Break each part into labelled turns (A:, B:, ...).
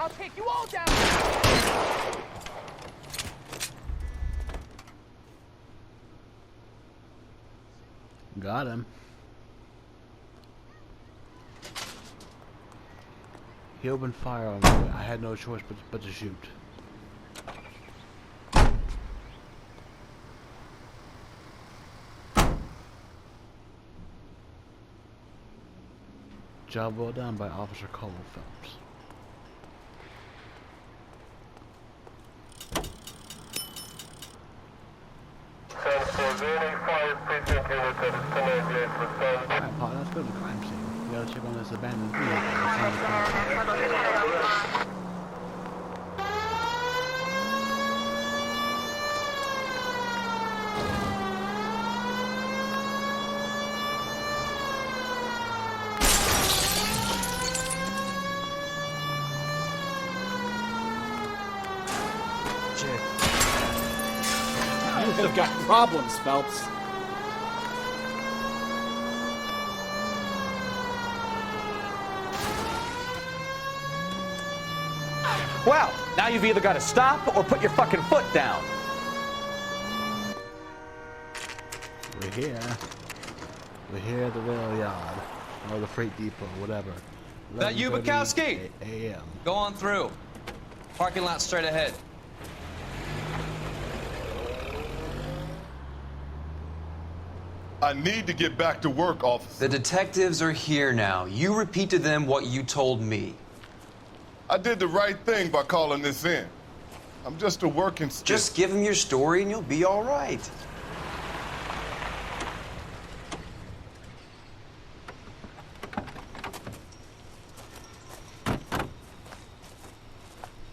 A: I'll take you all down.
B: Got him. He opened fire on me. I had no choice but to shoot. Job well done by Officer Cole Phleps. Alright, Paul, let's go to the crime scene. We gotta check on this abandoned vehicle.
C: You've got problems, Phelps.
D: Well, now you've either got to stop or put your fucking foot down.
B: We're here. We're here at the rail yard. Or the freight depot, whatever.
E: That you, Bukowski?
B: A.M.
E: Go on through. Parking lot straight ahead.
F: I need to get back to work, officer.
E: The detectives are here now. You repeat to them what you told me.
F: I did the right thing by calling this in. I'm just a working stiff.
E: Just give them your story and you'll be all right.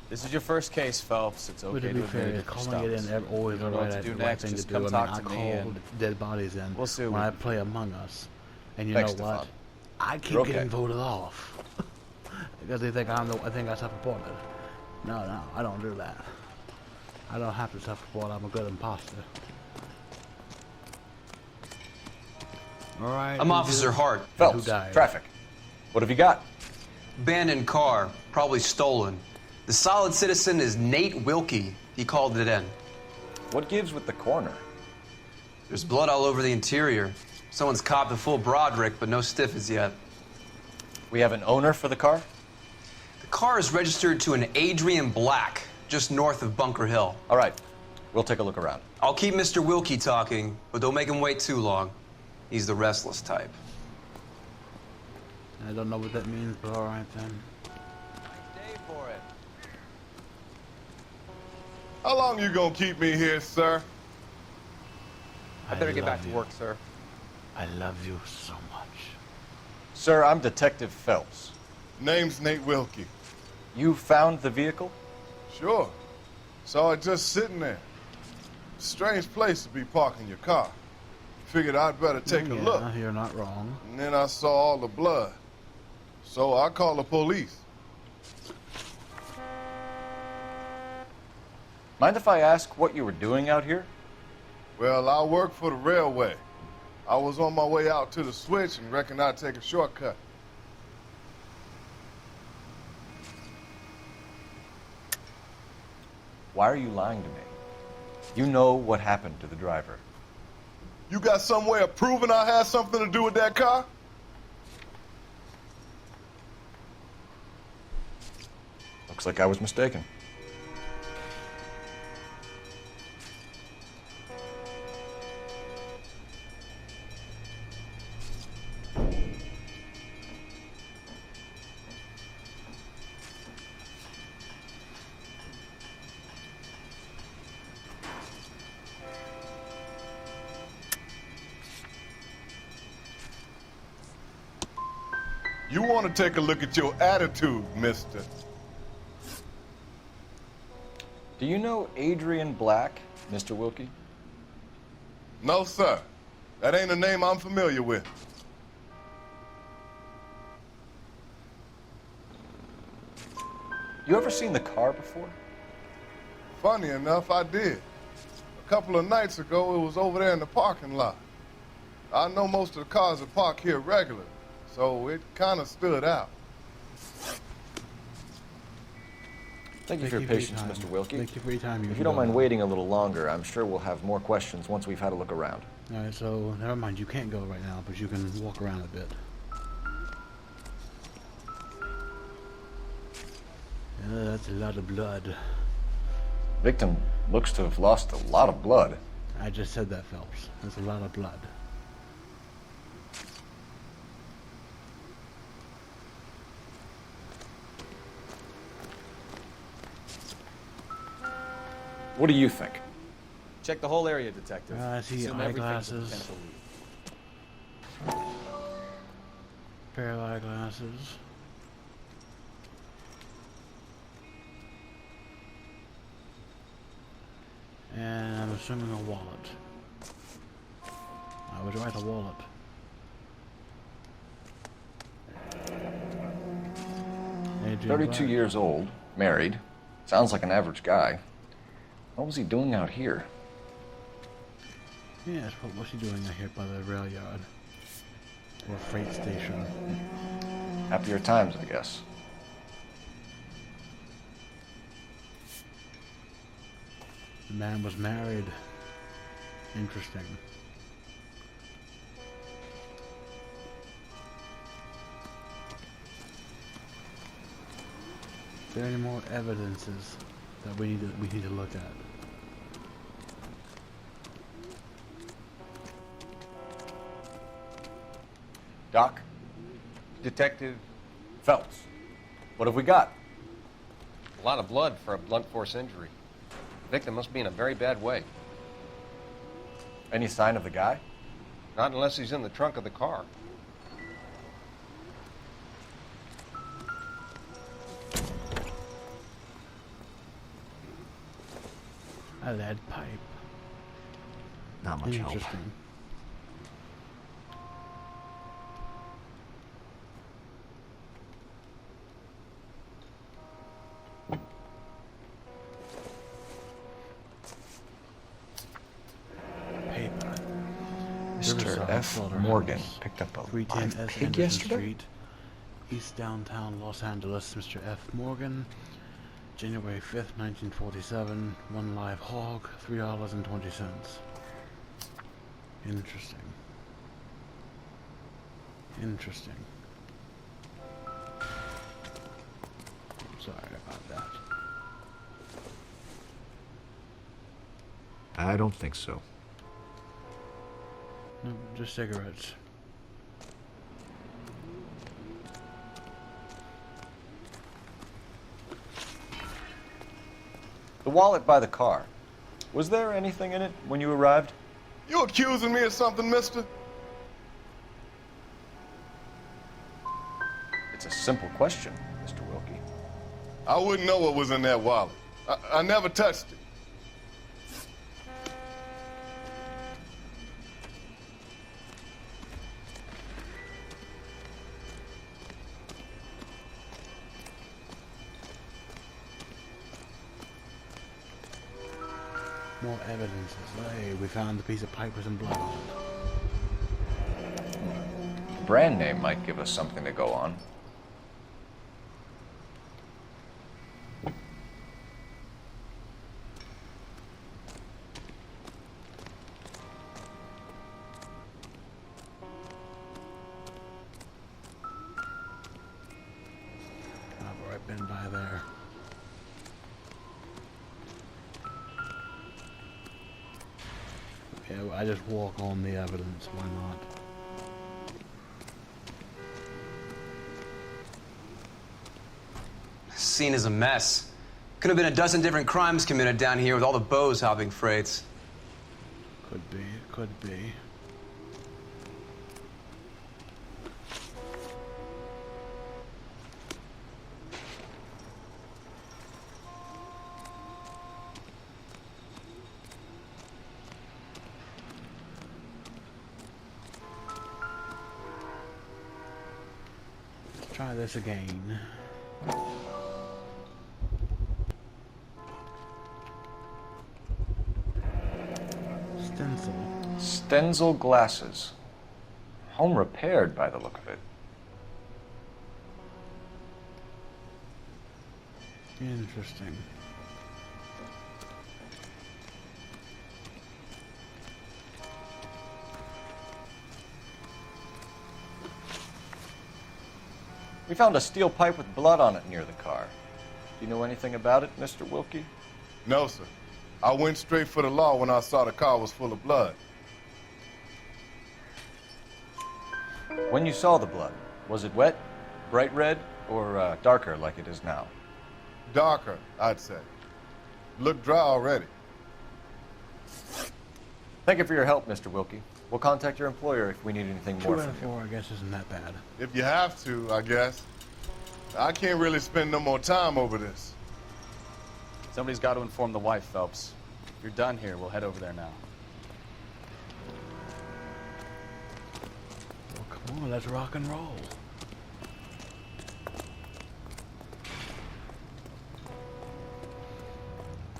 C: This is your first case, Phelps. It's okay
B: to be fair, calling it in always the right thing to do. I call dead bodies in
C: we'll see
B: when I play Among Us. And you know what? I keep
C: okay.
B: getting voted off. Because they think I think I self-reported. No, I don't do that. I don't have to self-report. I'm a good imposter. Alright.
E: I'm Officer Hart.
C: Phelps, traffic. What have you got?
E: Abandoned car, probably stolen. The solid citizen is Nate Wilkie. He called it in.
C: What gives with the corner?
E: There's blood all over the interior. Someone's copped a full Broderick, but no stiff as yet.
C: We have an owner for the car?
E: The car is registered to an Adrian Black, just north of Bunker Hill.
C: All right, we'll take a look around.
E: I'll keep Mr. Wilkie talking, but don't make him wait too long. He's the restless type.
B: I don't know what that means, but alright then.
E: Day for it.
F: How long you gonna keep me here, sir?
E: I better get back to work, sir.
B: I love you so much.
C: Sir, I'm Detective Phelps.
F: Name's Nate Wilkie.
C: You found the vehicle?
F: Sure. Saw it just sitting there. Strange place to be parking your car. Figured I'd better take a look.
B: You're not wrong.
F: And then I saw all the blood. So I called the police.
C: Mind if I ask what you were doing out here?
F: Well, I work for the railway. I was on my way out to the switch and reckoned I'd take a shortcut.
C: Why are you lying to me? You know what happened to the driver.
F: You got some way of proving I had something to do with that car?
C: Looks like I was mistaken.
F: You want to take a look at your attitude, mister.
C: Do you know Adrian Black, Mr. Wilkie?
F: No, sir. That ain't a name I'm familiar with.
C: You ever seen the car before?
F: Funny enough, I did. A couple of nights ago, it was over there in the parking lot. I know most of the cars are parked here regularly, so it kind of stood out.
C: Thank you for your patience, Mr. Wilkie.
B: Thank you for your time.
C: If you don't mind waiting a little longer, I'm sure we'll have more questions once we've had a look around.
B: Alright, so never mind, you can't go right now, but you can walk around a bit. That's a lot of blood.
C: Victim looks to have lost a lot of blood.
B: I just said that, Phelps. That's a lot of blood.
C: What do you think?
D: Check the whole area, Detective.
B: I see
D: Assume everything's a
B: eyeglasses.
D: potential lead.
B: Pair of eyeglasses. And I'm assuming a wallet. I was right, a wallet. Adrian
C: 32
B: Black.
C: years old, married. Sounds like an average guy. What was he doing out here?
B: Yes, what was he doing out here by the rail yard? Or freight station?
C: Happier times, I guess.
B: The man was married. Interesting. Is there any more evidences that we need to look at?
C: Doc?
E: Detective,
C: Phelps. What have we got?
E: a lot of blood for a blunt force injury. The victim must be in a very bad way.
C: Any sign of the guy?
E: Not unless he's in the trunk of the car.
B: A lead pipe.
A: Not much help.
B: Interesting. Paper.
C: Mr.
B: Riverside
C: F.
B: Slaughterhouse.
C: Morgan picked up a
B: 310
C: live
B: S.
C: pig
B: Anderson
C: yesterday?
B: Street, East Downtown, Los Angeles. Mr. F. Morgan, January 5th, 1947. One live hog, $3.20. Interesting. Interesting. Sorry about that.
A: I don't think so.
B: No, just cigarettes.
C: The wallet by the car. Was there anything in it when you arrived?
F: You accusing me of something, mister?
C: It's a simple question, Mr. Wilkie.
F: I wouldn't know what was in that wallet. I never touched it.
B: More evidences. Hey, we found the piece of pipe with some blood on it.
C: The brand name might give us something to go on.
B: I've already been by there. Yeah, I just walk on the evidence. Why not?
E: Scene is a mess. Could have been a dozen different crimes committed down here with all the bows hopping freights.
B: Could be. It could be. Let's try this again. Stencil.
C: Stenzel glasses. Home repaired by the look of it.
B: Interesting.
C: We found a steel pipe with blood on it near the car. Do you know anything about it, Mr. Wilkie?
F: No, sir. I went straight for the law when I saw the car was full of blood.
C: When you saw the blood, was it wet, bright red, or darker like it is now?
F: Darker, I'd say. Looked dry already.
C: Thank you for your help, Mr. Wilkie. We'll contact your employer if we need anything
B: 2
C: more
B: out
C: from
B: of
C: you.
B: 4, I guess, isn't that bad.
F: If you have to, I guess. I can't really spend no more time over this.
D: Somebody's got to inform the wife, Phelps. If you're done here, we'll head over there now.
B: Well, come on, let's rock and roll.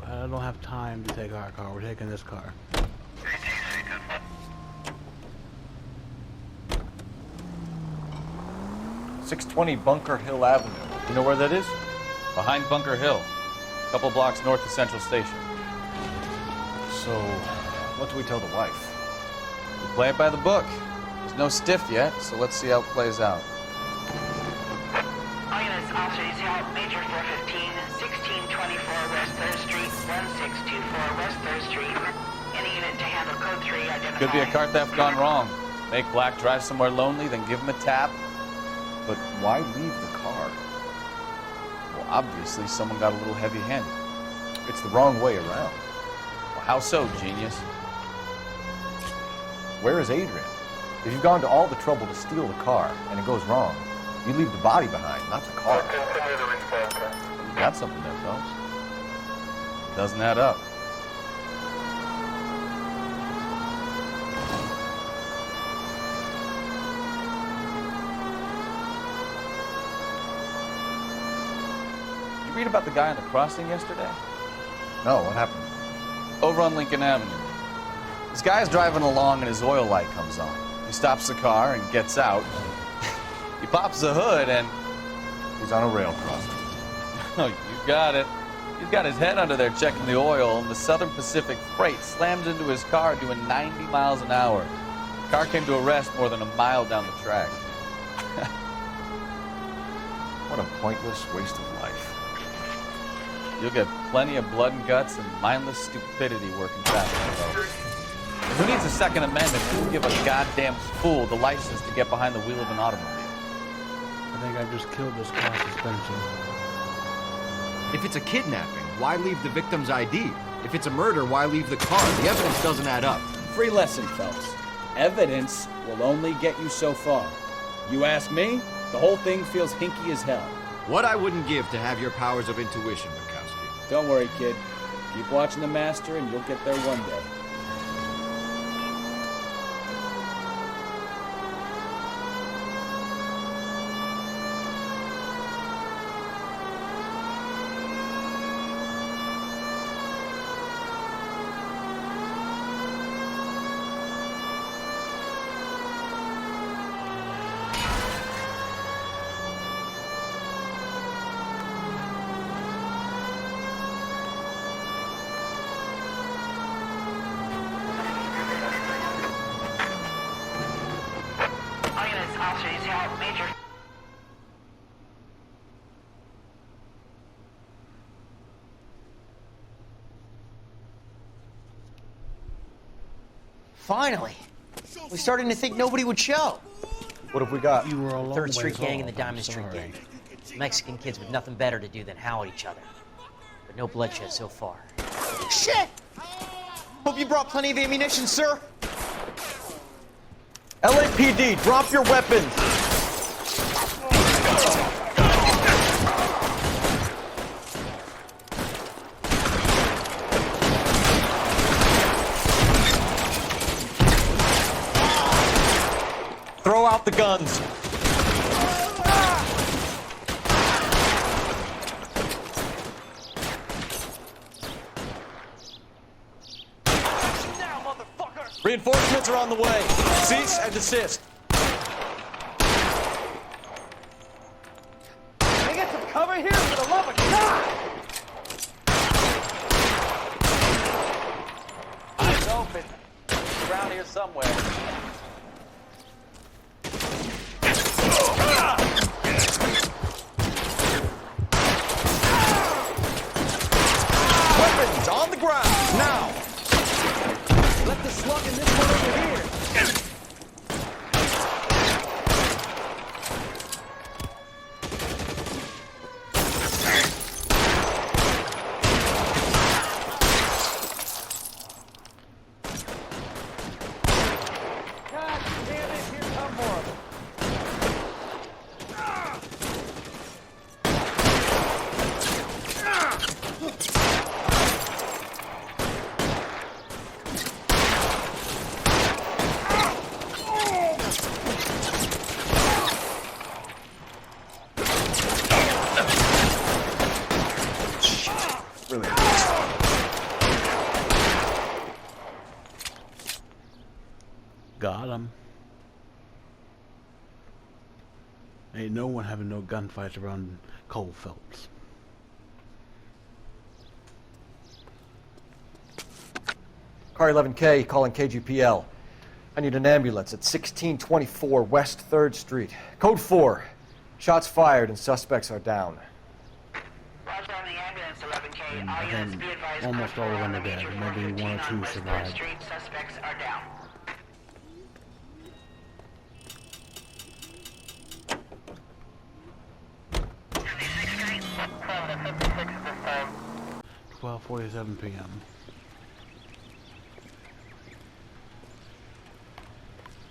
B: I don't have time to take our car. We're taking this car.
C: 620 Bunker Hill Avenue. You know where that is?
D: Behind Bunker Hill, a couple blocks north of Central Station.
C: So, what do we tell the wife?
D: We play it by the book. There's no stiff yet, so let's see how it plays out.
G: All units, officers, help. Major 415, 1624 West 3rd Street, 1624 West 3rd Street. Any unit to handle code 3, identify.
D: Could be a car theft gone wrong. Make Black drive somewhere lonely, then give him a tap.
C: But why leave the car?
D: Well, obviously, someone got a little heavy-handed.
C: It's the wrong way around.
D: Well, how so, genius?
C: Where is Adrian? If you've gone to all the trouble to steal the car and it goes wrong, you leave the body behind, not the car.
D: You got something there, Phelps. Doesn't add up. Read about the guy on the crossing yesterday?
C: No, what happened?
D: Over on Lincoln Avenue. This guy's driving along and his oil light comes on. He stops the car and gets out. He pops the hood and...
C: He's on a rail crossing.
D: Oh, you got it. He's got his head under there checking the oil, and the Southern Pacific Freight slams into his car doing 90 miles an hour. The car came to a rest more than a mile down the track.
C: What a pointless waste of life.
D: You'll get plenty of blood and guts and mindless stupidity working traffic, folks. Who needs a Second Amendment to give a goddamn fool the license to get behind the wheel of an automobile?
B: I think I just killed this car suspension.
A: If it's a kidnapping, why leave the victim's ID? If it's a murder, why leave the car? The evidence doesn't add up.
H: Free lesson, Phelps. Evidence will only get you so far. You ask me, the whole thing feels hinky as hell.
A: What I wouldn't give to have your powers of intuition, Bukowski.
H: Don't worry, kid. Keep watching the master and you'll get there one day.
I: Finally. We're starting to think nobody would show.
C: What have we got?
B: You were a long
I: Third Street
B: ways
I: gang and
B: off,
I: the Diamond
B: I'm
I: Street
B: sorry.
I: gang. Mexican kids with nothing better to do than howl at each other. But no bloodshed so far. Shit! Hope you brought plenty of ammunition, sir.
C: LAPD, drop your weapons! Throw out the guns. Reinforcements are on the way. Cease and desist.
D: Can I get some cover here for the love of God? here somewhere.
C: Weapons on the ground, now!
H: Let the slug in this one over here. God damn it, here come more of them.
C: Really?
B: Got him. Ain't no one having no gunfights around Cole Phleps.
C: Car 11K, calling KGPL. I need an ambulance at 1624 West 3rd Street. Code 4. Shots fired and suspects are down.
G: Roger on the ambulance, 11K.
B: And
G: All
B: I
G: units
B: think
G: be advised.
B: almost all of them are dead. Maybe one or two
G: West 3rd
B: survived.
G: Street. Suspects are down. Time.
B: 12:47 p.m.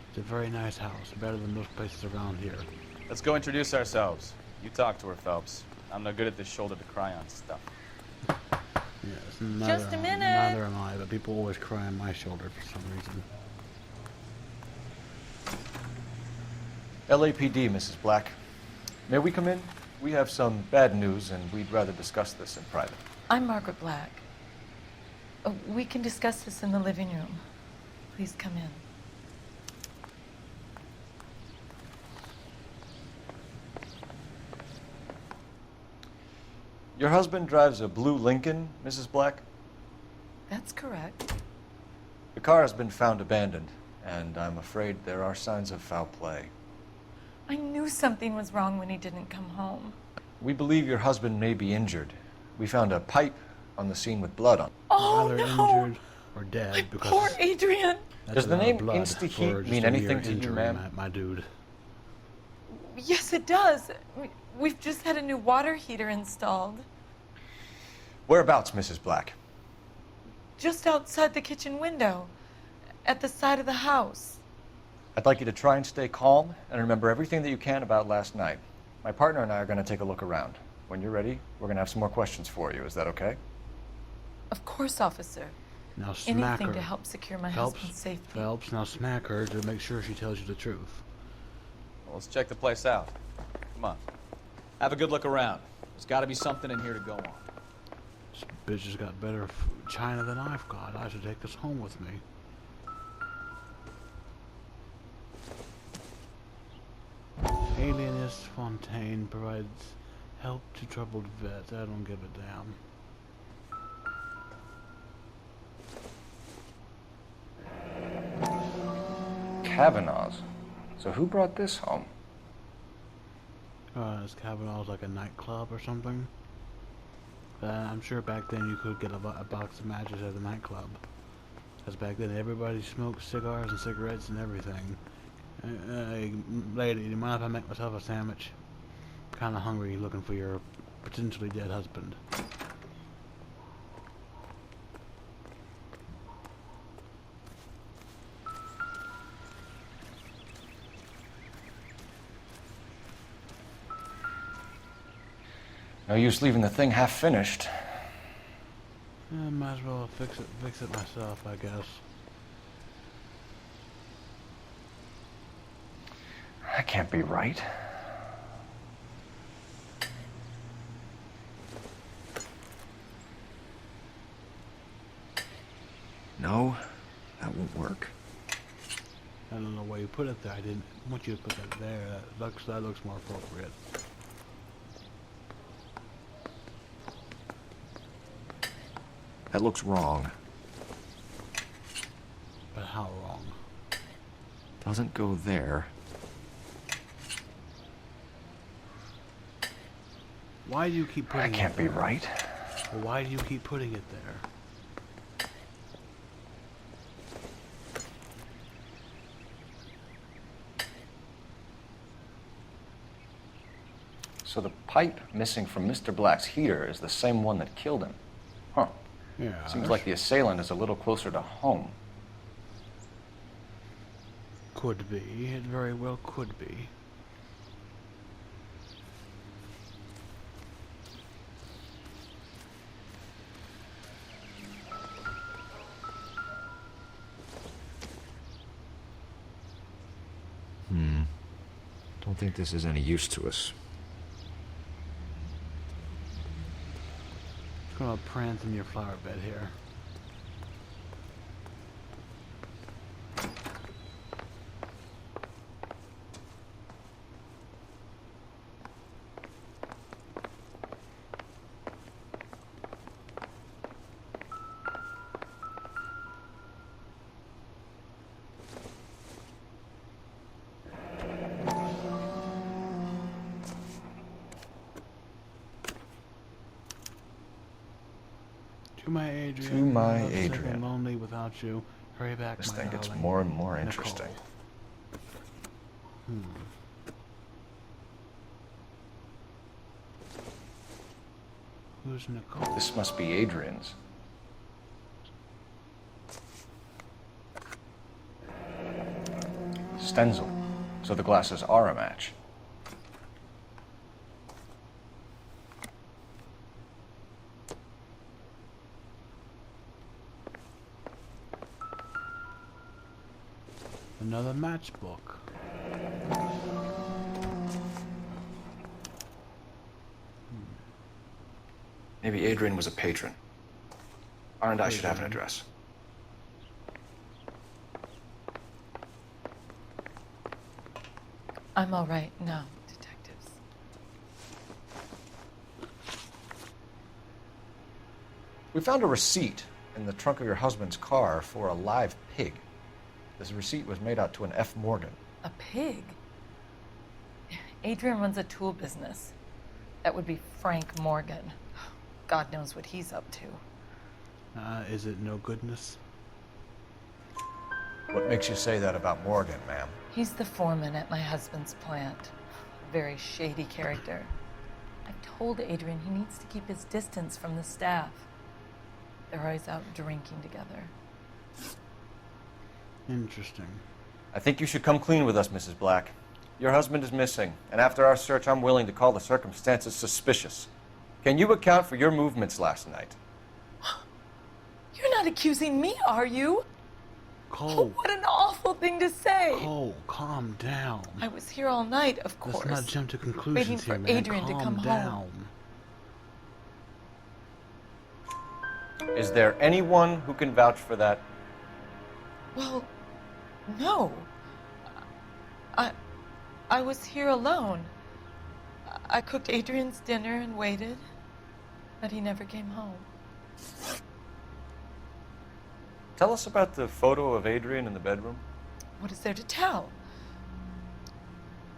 B: It's a very nice house, better than most places around here.
D: Let's go introduce ourselves. You talk to her, Phelps. I'm no good at this shoulder to cry on stuff.
B: Yes, neither,
J: Just a minute.
B: Neither am I, but people always cry on my shoulder for some reason.
C: LAPD, Mrs. Black. May we come in? We have some bad news, and we'd rather discuss this in private.
J: I'm Margaret Black. We can discuss this in the living room. Please come in.
C: Your husband drives a blue Lincoln, Mrs. Black?
J: That's correct.
C: The car has been found abandoned, and I'm afraid there are signs of foul play.
J: I knew something was wrong when he didn't come home.
C: We believe your husband may be injured. We found a pipe on the scene with blood on it.
J: Oh,
B: Either
J: no!
B: injured or dead
J: My
B: because
J: poor Adrian!
B: that's
C: Does
B: a
C: the
B: lot of
C: name
B: blood
C: Insta-Heat
B: for just
C: mean
B: a
C: anything
B: mere
C: to you,
B: injury,
C: ma'am?
B: my dude.
J: Yes, it does. We've just had a new water heater installed.
C: Whereabouts, Mrs. Black?
J: Just outside the kitchen window. At the side of the house.
C: I'd like you to try and stay calm and remember everything that you can about last night. My partner and I are going to take a look around. When you're ready, we're going to have some more questions for you. Is that okay?
J: Of course, officer.
B: Now smack
J: Anything
B: her.
J: to help secure my
B: Phelps,
J: husband's safety.
B: Phelps, now smack her to make sure she tells you the truth.
D: Well, let's check the place out. Come on. Have a good look around. There's got to be something in here to go on.
B: This bitch has got better china than I've got. I should take this home with me. Alienist Fontaine provides help to troubled vets. I don't give a damn.
C: Kavanaugh's. So who brought this home?
B: Is Kavanaugh's like a nightclub or something? I'm sure back then you could get a box of matches at the nightclub. Because back then everybody smoked cigars and cigarettes and everything. Hey, lady, do you mind if I make myself a sandwich? Kinda hungry looking for your potentially dead husband.
C: No use leaving the thing half finished.
B: Might as well fix it myself, I guess.
C: That can't be right. No, that won't work.
B: I don't know why you put it there. I didn't want you to put that there. That looks more appropriate.
A: That looks wrong.
B: But how wrong?
A: Doesn't go there.
B: Why do you keep putting
C: That
B: it
C: can't be
B: there?
C: right.
B: Well, why do you keep putting it there?
C: So the pipe missing from Mr. Black's heater is the same one that killed him. Huh.
B: Yeah.
C: Seems like the assailant is a little closer to home.
B: Could be. It very well could be.
A: Don't think this is any use to us.
B: Just gonna prance in your flower bed here. To my Adrian.
C: To my
B: I'm sick
C: Adrian.
B: and lonely without you. Hurry back,
C: This
B: my
C: thing gets
B: darling.
C: more and more
B: Nicole.
C: interesting.
B: Who's Nicole?
C: This must be Adrian's. Stenzel. So the glasses are a match.
B: Another matchbook.
C: Maybe Adrian was a patron. R&I should have an address.
J: I'm all right now, detectives.
C: We found a receipt in the trunk of your husband's car for a live pig. This receipt was made out to an F. Morgan.
J: A pig? Adrian runs a tool business. That would be Frank Morgan. God knows what he's up to.
B: Is it no goodness?
C: What makes you say that about Morgan, ma'am?
J: He's the foreman at my husband's plant. A very shady character. I've told Adrian he needs to keep his distance from the staff. They're always out drinking together.
B: Interesting.
C: I think you should come clean with us, Mrs. Black. Your husband is missing, and after our search, I'm willing to call the circumstances suspicious. Can you account for your movements last night?
J: You're not accusing me, are you?
B: Cole.
J: Oh, what an awful thing to say.
B: Cole, calm down.
J: I was here all night, of course.
B: Let's not jump to conclusions
J: waiting
B: here,
J: for
B: man.
J: Adrian to
B: Calm
J: come
B: down.
J: home.
C: Is there anyone who can vouch for that?
J: Well, no. I was here alone. I cooked Adrian's dinner and waited, but he never came home.
C: Tell us about the photo of Adrian in the bedroom.
J: What is there to tell?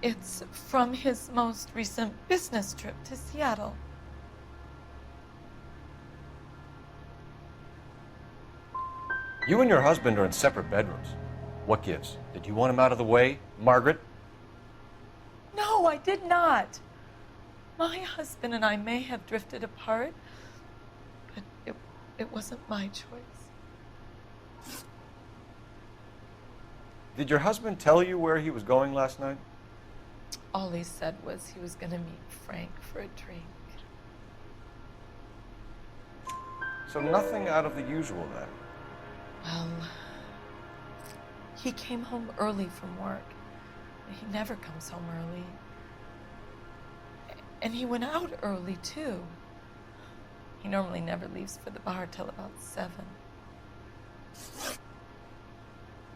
J: It's from his most recent business trip to Seattle.
C: You and your husband are in separate bedrooms. What gives? Did you want him out of the way, Margaret?
J: No, I did not. My husband and I may have drifted apart, but it wasn't my choice.
C: Did your husband tell you where he was going last night?
J: All he said was he was going to meet Frank for a drink.
C: So nothing out of the usual then.
J: Well, he came home early from work. He never comes home early. And he went out early, too. He normally never leaves for the bar till about 7.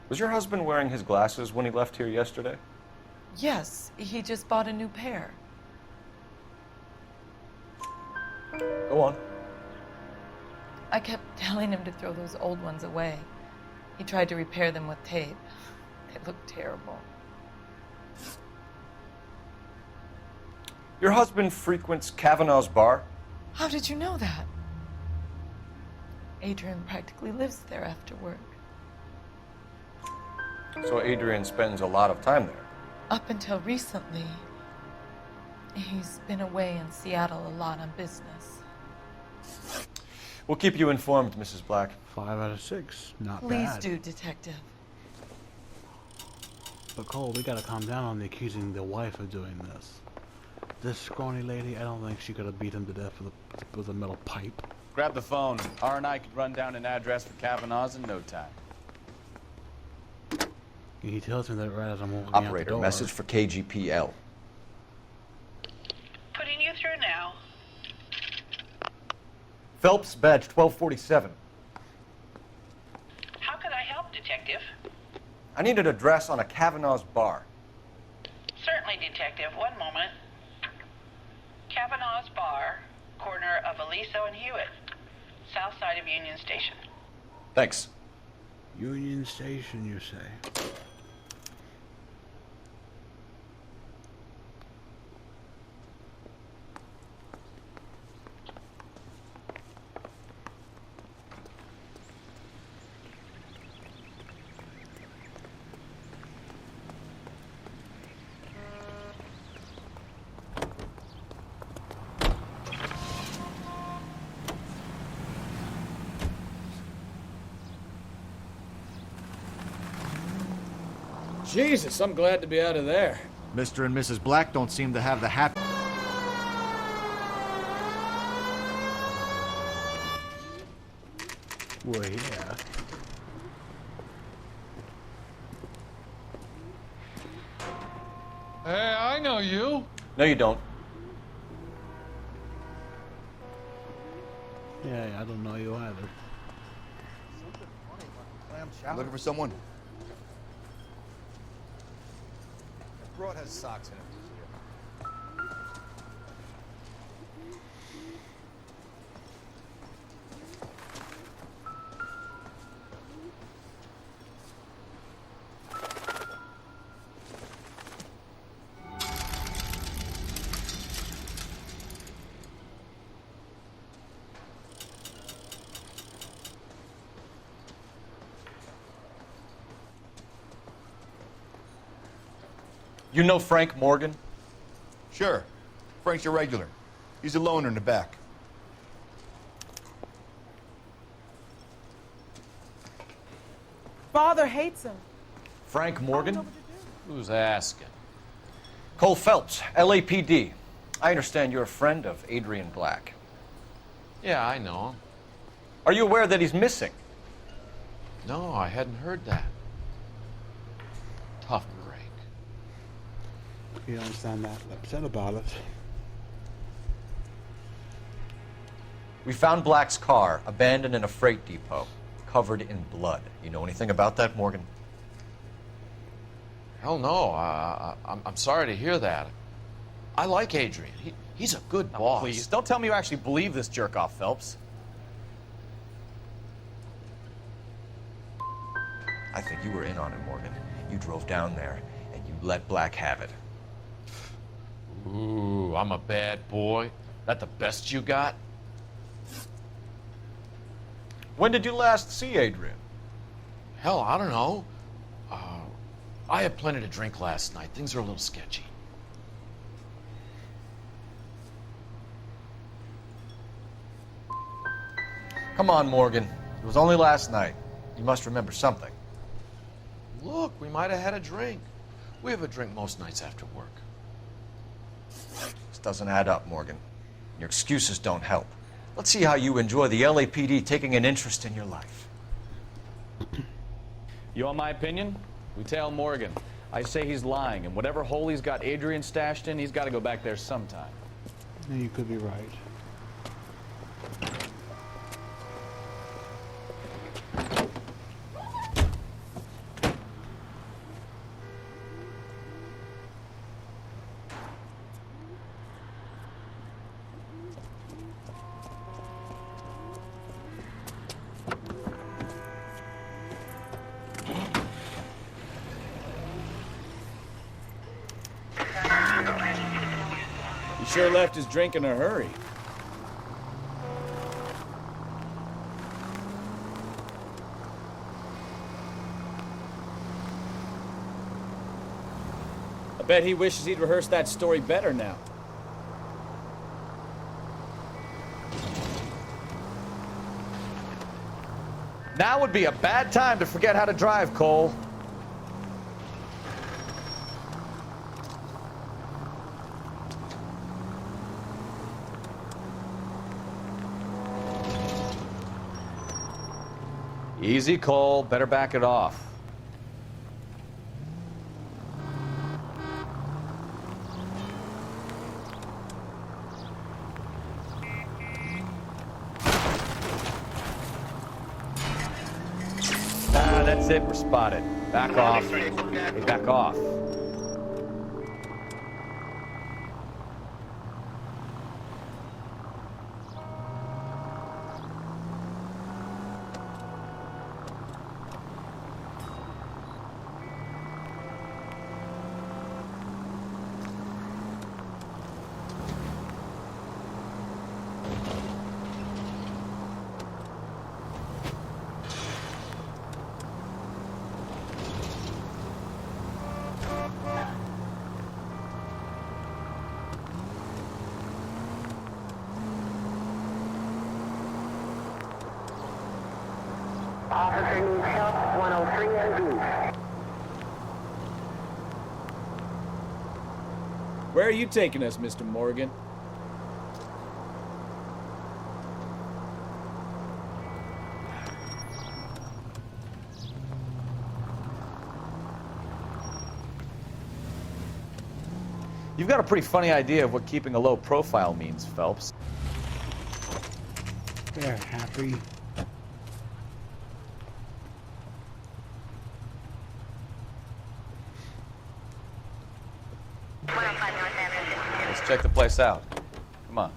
C: Was your husband wearing his glasses when he left here yesterday?
J: Yes, he just bought a new pair.
C: Go on.
J: I kept telling him to throw those old ones away. He tried to repair them with tape. They look terrible.
C: Your husband frequents Kavanaugh's bar?
J: How did you know that? Adrian practically lives there after work.
C: So Adrian spends a lot of time there.
J: Up until recently, he's been away in Seattle a lot on business.
C: We'll keep you informed, Mrs. Black.
B: 5 out of 6. Not
J: Please
B: bad.
J: do, Detective.
B: But Cole, we gotta calm down on the accusing the wife of doing this. This scrawny lady, I don't think she could have beat him to death with a metal pipe.
D: Grab the phone. R&I could run down an address for Kavanaugh's in no time.
B: He tells me that right as I'm walking out the
C: Operator,
B: door.
C: message for KGPL.
G: Putting you through now.
C: Phelps, badge 1247.
G: How can I help, Detective?
C: I need an address on a Kavanaugh's bar.
G: Certainly, Detective. One moment. Kavanaugh's Bar, corner of Aliso and Hewitt, south side of Union Station.
C: Thanks.
B: Union Station, you say?
H: Jesus, I'm glad to be out of there.
A: Mr. and Mrs. Black don't seem to have the happy...
B: Well, yeah.
F: Hey, I know you.
C: No, you don't.
B: Yeah, I don't know you either.
A: Looking for someone? Broad has socks in it.
C: You know Frank Morgan?
K: Sure. Frank's your regular. He's a loner in the back.
L: Father hates him.
C: Frank Morgan?
D: Who's asking?
C: Cole Phleps, LAPD. I understand you're a friend of Adrian Black.
M: Yeah, I know him.
C: Are you aware that he's missing?
M: No, I hadn't heard that. Tough break.
B: You don't sound that upset about it.
C: We found Black's car abandoned in a freight depot, covered in blood. You know anything about that, Morgan?
M: Hell no. I'm sorry to hear that. I like Adrian. He's a good boss.
D: Please, don't tell me you actually believe this jerk-off, Phelps.
C: I think you were in on it, Morgan. You drove down there, and you let Black have it.
M: Ooh, I'm a bad boy. That the best you got?
C: When did you last see Adrian?
M: Hell, I don't know. I had plenty to drink last night. Things are a little sketchy.
C: Come on, Morgan. It was only last night. You must remember something.
M: Look, we might have had a drink. We have a drink most nights after work.
C: This doesn't add up, Morgan. Your excuses don't help. Let's see how you enjoy the LAPD taking an interest in your life.
D: You want my opinion? We tail Morgan. I say he's lying, and whatever hole he's got Adrian stashed in, he's got to go back there sometime.
B: Yeah, you could be right.
H: sure left his drink in a hurry. I bet he wishes he'd rehearsed that story better now.
C: Now would be a bad time to forget how to drive, Cole.
D: Easy, Cole. Better back it off. Ah, that's it. We're spotted. Back off. Hey, back off.
G: Officer needs help, 103 MD.
H: Where are you taking us, Mr. Morgan?
D: You've got a pretty funny idea of what keeping a low profile means, Phelps.
B: They're happy.
D: Let's check the place out. Come on.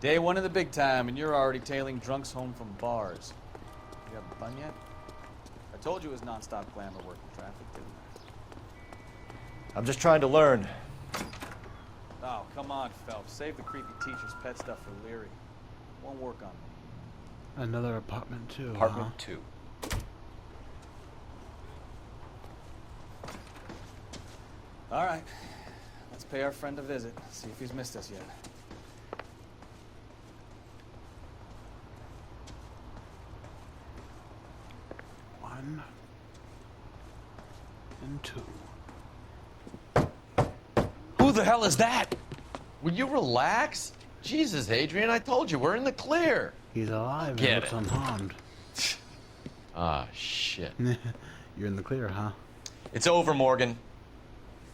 D: Day one of the big time, and you're already tailing drunks home from bars. You have a bun yet? I told you it was non-stop glamour working traffic, didn't I?
C: I'm just trying to learn.
D: Oh, come on, Phelps. Save the creepy teacher's pet stuff for Leary. Won't work on me.
B: Another apartment too.
D: Apartment 2. All right. Let's pay our friend a visit. See if he's missed us yet.
B: One and two.
M: Who the hell is that? Will you relax? Jesus, Adrian, I told you, we're in the clear.
B: He's alive and
M: Get
B: looks
M: it.
B: unharmed.
M: Ah, shit.
B: You're in the clear, huh?
C: It's over, Morgan.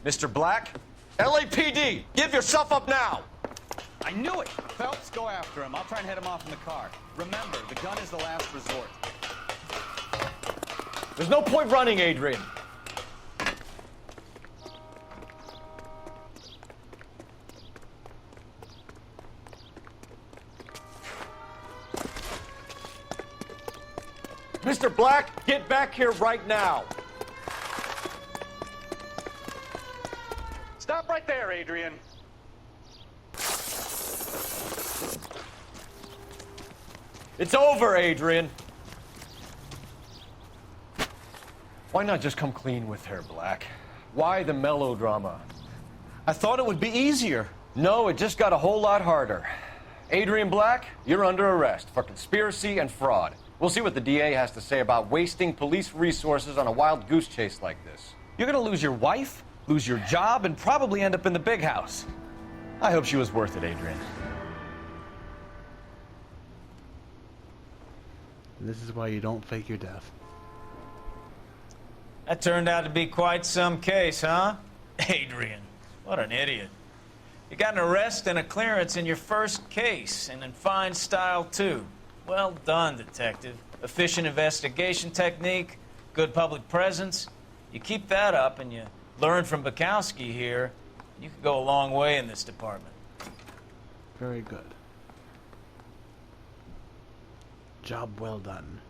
C: Mr. Black, LAPD, give yourself up now!
D: I knew it! Phelps, go after him. I'll try and head him off in the car. Remember, the gun is the last resort.
C: There's no point running, Adrian. Mr. Black, get back here right now.
D: Stop right there, Adrian.
C: It's over, Adrian. Why not just come clean with her, Black? Why the melodrama? I thought it would be easier. No, it just got a whole lot harder. Adrian Black, you're under arrest for conspiracy and fraud. We'll see what the DA has to say about wasting police resources on a wild goose chase like this.
D: You're gonna lose your wife, lose your job, and probably end up in the big house.
C: I hope she was worth it, Adrian.
B: This is why you don't fake your death.
L: That turned out to be quite some case, huh? Adrian, what an idiot. You got an arrest and a clearance in your first case, and in fine style, too. Well done, detective. Efficient investigation technique, good public presence. You keep that up and you learn from Bukowski here, you could go a long way in this department.
B: Very good. Job well done.